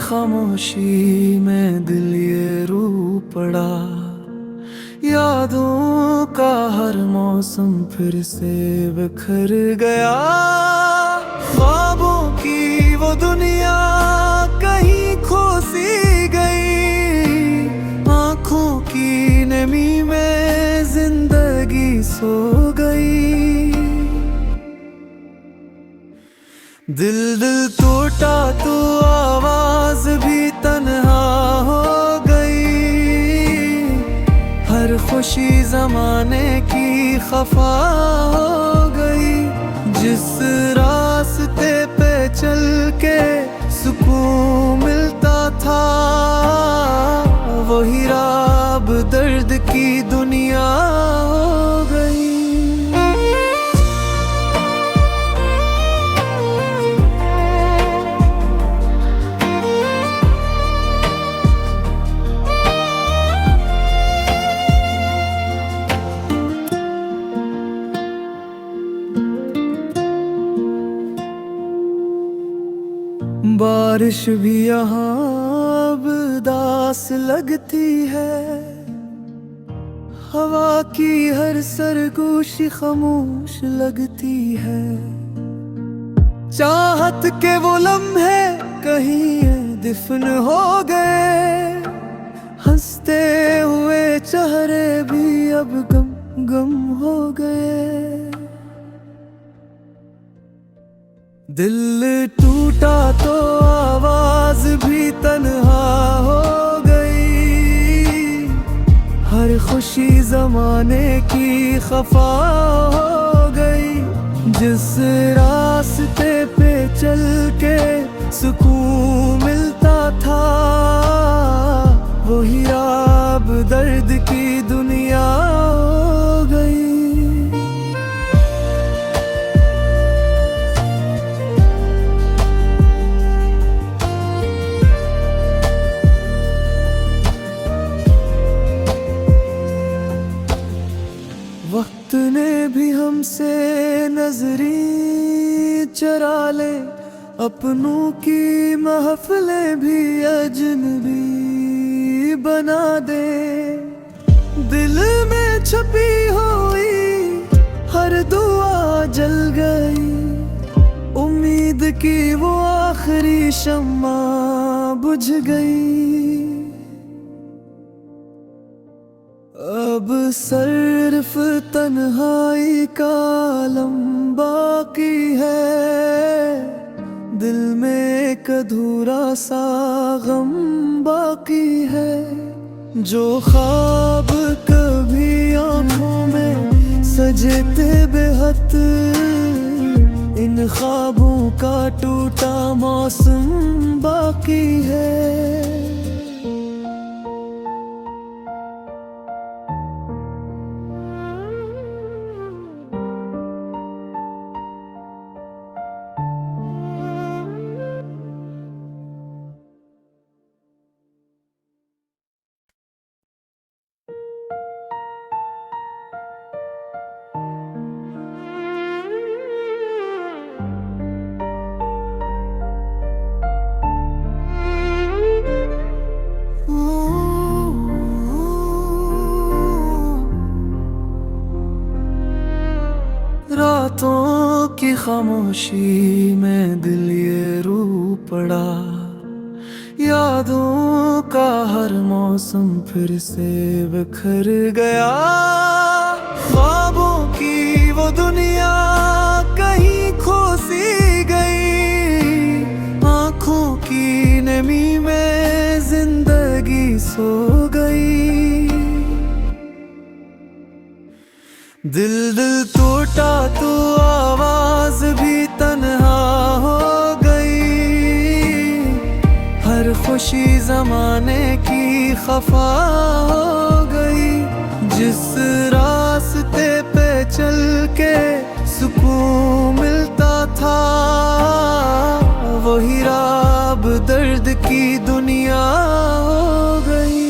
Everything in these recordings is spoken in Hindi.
खामोशी में दिल ये रू पड़ा। यादों का हर मौसम फिर से बिखर गया। ख्वाबों की वो दुनिया कहीं खो सी गई। आंखों की नमी में जिंदगी सो गई। दिल दिल टूटा तो आवाज भी तन्हा हो गई। हर खुशी जमाने की खफा हो गई। जिस रास्ते पे चल के सुकून मिलता था, वही राह अब दर्द की दुनिया हो गई। बारिश भी यहाँ अब दास लगती है। हवा की हर सरगोशी खामोश लगती है। चाहत के वो लम्हे कहीं दिफन हो गए। हंसते हुए चेहरे भी अब गम गम हो गए। दिल टूटा तो आवाज भी तन्हा हो गई। हर खुशी जमाने की खफा हो गई। जिस रास्ते पे चल के सुकून मिलता था, वही अब दर्द की दुनिया हो गई। वक्त ने भी हमसे नजरी चरा ले। अपनों की महफिलें भी अजनबी बना दे। दिल में छुपी हुई हर दुआ जल गई। उम्मीद की वो आखिरी शम्मा बुझ गई। अब सिर्फ तन्हाई का आलम बाकी है। दिल में एक अधूरा सा गम बाकी है। जो ख्वाब कभी आंखों में सजे थे बेहद, इन ख्वाबों का टूटा मौसम बाकी है। रातों की खामोशी में दिल ये रू पड़ा। यादों का हर मौसम फिर से बिखर गया। ख्वाबों की वो दुनिया कहीं खो सी गई। आंखों की नमी में जिंदगी सो गई। दिल दिल टूटा तो आवाज भी तन्हा हो गई। हर खुशी जमाने की खफा हो गई। जिस रास्ते पे चल के सुकून मिलता था, वही राह अब दर्द की दुनिया हो गई।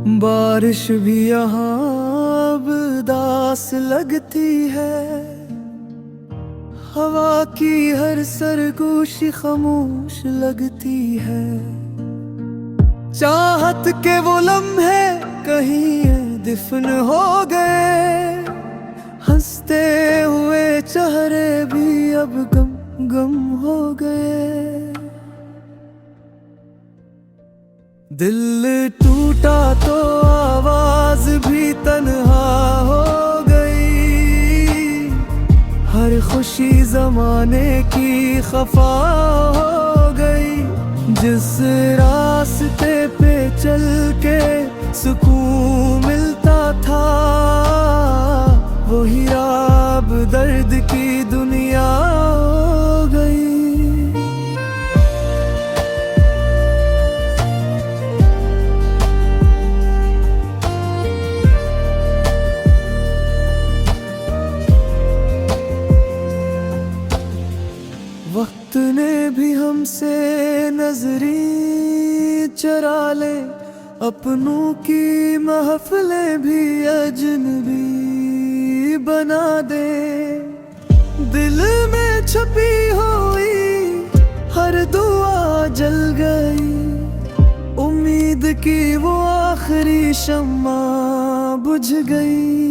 बारिश भी यहाँ अब दास लगती है, हवा की हर सरगोशी खामोश लगती है। चाहत के वो लम्हे कहीं ये दिफन हो गए, हंसते हुए चेहरे भी अब गम गम हो गए। दिल टूटा तो आवाज भी तन्हा हो गई, हर खुशी जमाने की खफा हो गई। जिस रास्ते पे चल के सुकून मिलता था, वही अब दर्द की दुनिया हो गई। वक्त ने भी हमसे नजरें चरा ले, अपनों की महफिलें भी अजनबी बना दे। दिल में छुपी हुई हर दुआ जल गई, उम्मीद की वो आखिरी शम्मा बुझ गई।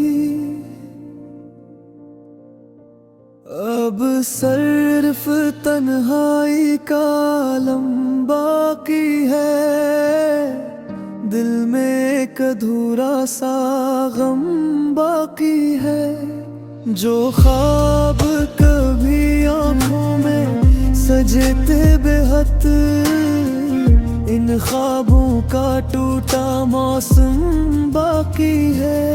अब सिर्फ तन्हाई का आलम बाकी है, दिल में एक अधूरा सा गम बाकी है। जो ख्वाब कभी आँखों में सजे थे बेहद, इन ख्वाबों का टूटा मौसम बाकी है।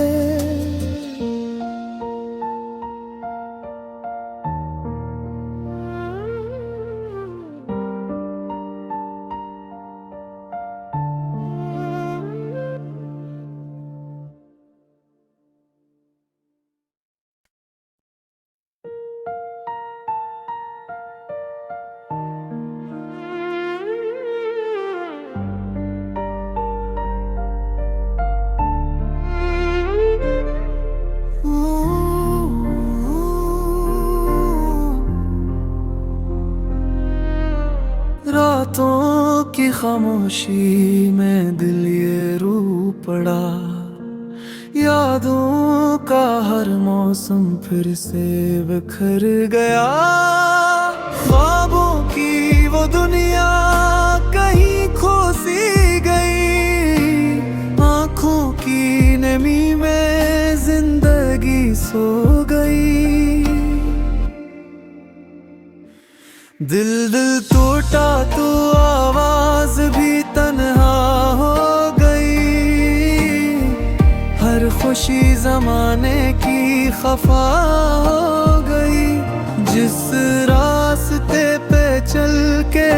रातों की खामोशी में दिल ये रू पड़ा, यादों का हर मौसम फिर से बिखर गया। ख्वाबों की वो दुनिया कहीं खो सी गई, आँखों की नमी में जिंदगी सो गई। दिल टूटा तो आवाज भी तन्हा हो गई, हर खुशी जमाने की खफा हो गई। जिस रास्ते पे चल के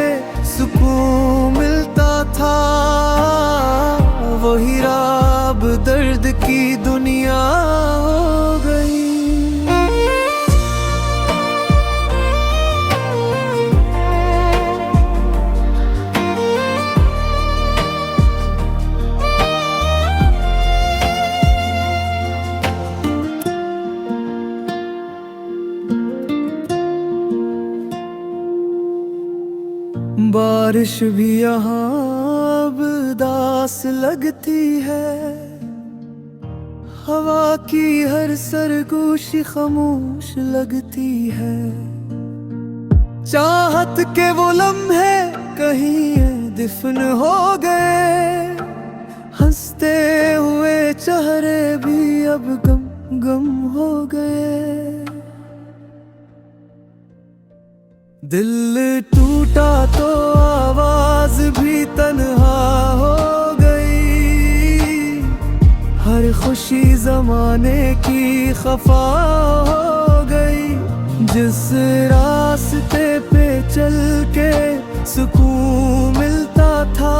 सुकून मिलता था, वही अब दर्द की दुनिया हो गई। बारिश भी यहाँ अब दास लगती है, हवा की हर सरगोशी खामोश लगती है। चाहत के वो लम्हे कहीं ये दिफन हो गए, हंसते हुए चेहरे भी अब गम गम हो गए। दिल टूटा तो आवाज भी तन्हा हो गई, हर खुशी जमाने की खफा हो गई। जिस रास्ते पे चल के सुकून मिलता था,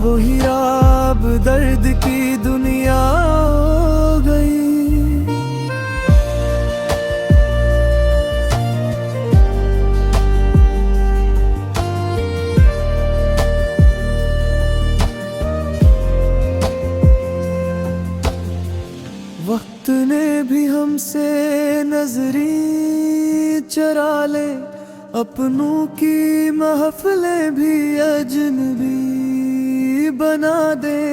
वही अब दर्द की दुनिया हो गई। वक्त ने भी हमसे नजरी चरा ले, अपनों की महफिलें भी अजनबी बना दे।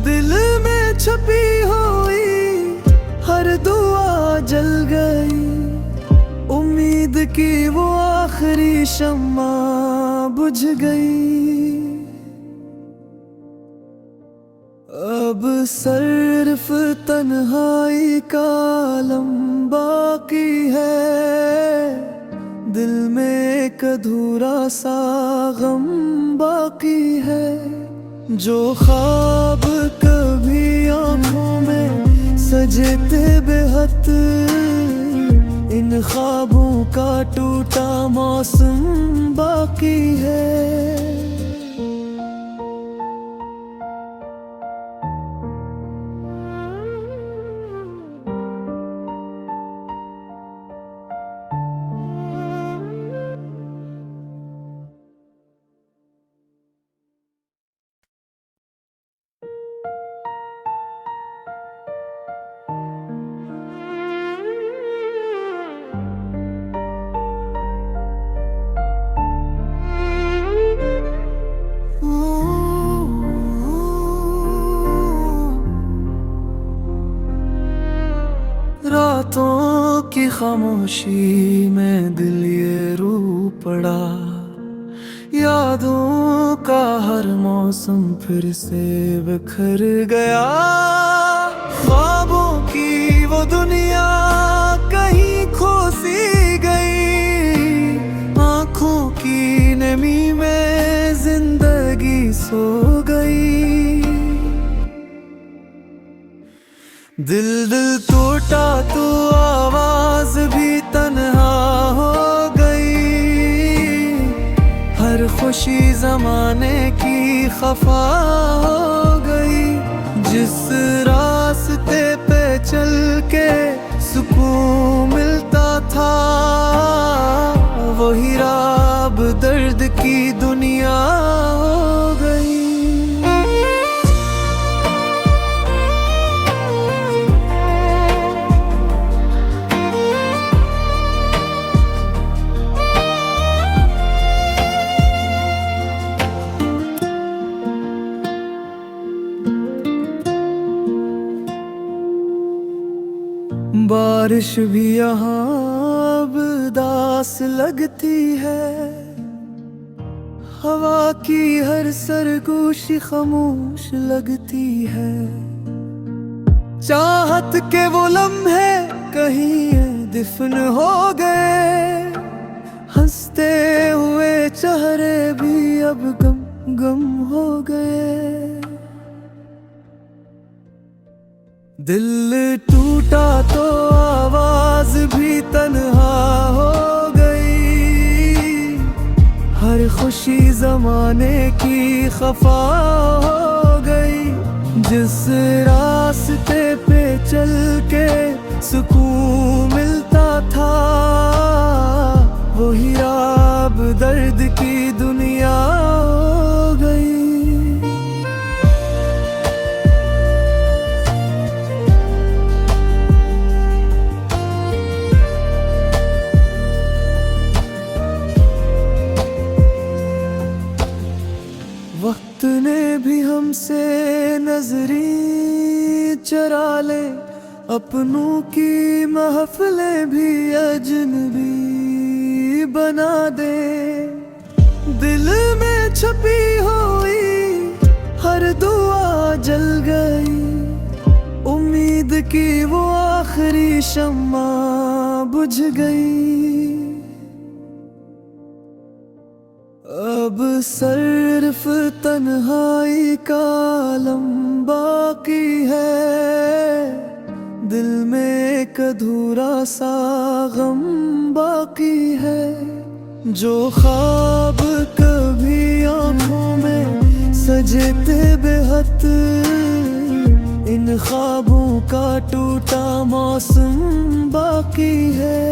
दिल में छपी हुई हर दुआ जल गई, उम्मीद की वो आखिरी शम्मा बुझ गई। अब सिर्फ तन्हाई का आलम बाकी है, दिल में एक अधूरा सा गम बाकी है। जो ख्वाब कभी आँखों में सजे थे बेहद, इन ख्वाबों का टूटा मौसम बाकी है। रातों की खामोशी में दिल ये रू पड़ा, यादों का हर मौसम फिर से बिखर गया। ख्वाबों की वो दुनिया कहीं खो सी गई, आँखों की नमी में जिंदगी सो गई। दिल दिल टूटा तो आवाज भी तन्हा हो गई, हर खुशी जमाने की खफा हो गई। जिस रास्ते पे चल के सुकून मिलता था, वही राह अब दर्द की दुनिया हो गई। बारिश भी यहाँ अब दास लगती है, हवा की हर सरगोशी खामोश लगती है। चाहत के वो लम्हे कहीं दिफन हो गए, हंसते हुए चेहरे भी अब गम गम हो गए। दिल टूटा तो आवाज भी तन्हा हो गई, हर खुशी जमाने की खफा हो गई। जिस रास्ते पे चल के सुकून मिलता था, वही अब दर्द की दुनिया हो गई। वक्त ने भी हमसे नजरी चरा ले, अपनों की महफिलें भी अजनबी बना दे। दिल में छपी हुई हर दुआ जल गई, उम्मीद की वो आखिरी शम्मा बुझ गई। अब सिर्फ तन्हाई का आलम बाकी है, दिल में एक अधूरा सा गम बाकी है। जो ख्वाब कभी आँखों में सजे थे बेहद, इन ख्वाबों का टूटा मौसम बाकी है।